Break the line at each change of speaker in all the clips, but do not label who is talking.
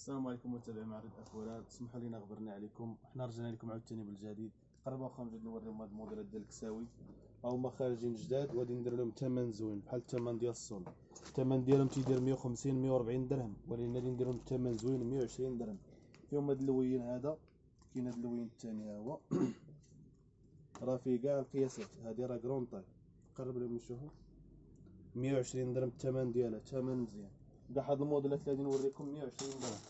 السلام عليكم متابعي معرض افورات، اسمحوا لينا غبرنا عليكم. حنا رجعنا لكم عاوتاني بالجديد. قربوا اخا نجي نوريهم هاد الموديلات ديال الكساوي، هما خارجين جداد وغادي ندير لهم ثمن زوين بحال الثمن ديال الصول. الثمن ديالهم تيدير 150 140 درهم، ولكن غادي ندير لهم ثمن زوين 120 درهم. فيهم هاد اللوين هذا، كاين هاد اللوين الثاني ها هو راه فيه كاع القياسات. هادي راه كرون طاي، قرب لهم نشوفوا. 120 درهم الثمن ديالها، ثمن مزيان. كاع هاد الموديلات اللي غادي نوريكم 120 درهم.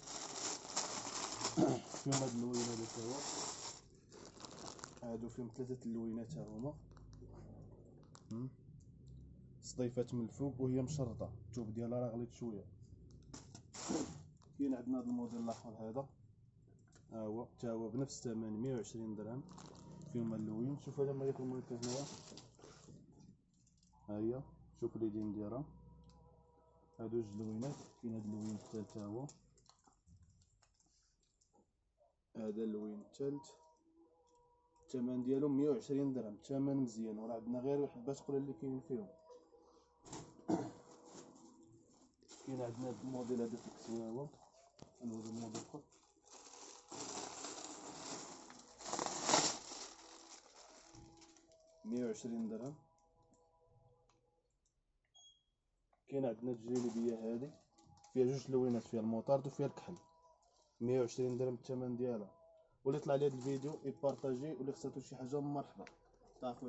فيهم هاد اللوين هذا تا هو، هادو فيهم ثلاثة اللوينات ها هما، صديفات من الفوق وهي مشرطة، الثوب ديالها راه غليظ شوية. كاين عندنا هاد الموديل الاخر هذا ها هو تا هو بنفس الثمن 120 درهم. فيهم اللوين، شوف هذا مليح الماركة هنايا، ها هي شوف اليدين ديالها. هادو جوج لوينات. كاين هاد اللوين الثالث ها هو، هذا اللوين الثالث الثمن ديالهم 120 درهم، ثمن مزيان. وراه عندنا غير حبات قلال اللي كاينين فيهم. كاين عندنا هاد الموديل هذا في الكسوة ها هو، نوري الموديل الاخر. مية وعشرين درهم. كاين عندنا الجليبية هادي فيها جوج لوينات، فيها الموطارد وفيها الكحل، 120 درهم الثمن ديالها. واللي طلع لي هاد الفيديو يبارطاجي، واللي خصاتو شي حاجة مرحبا. تعرفوا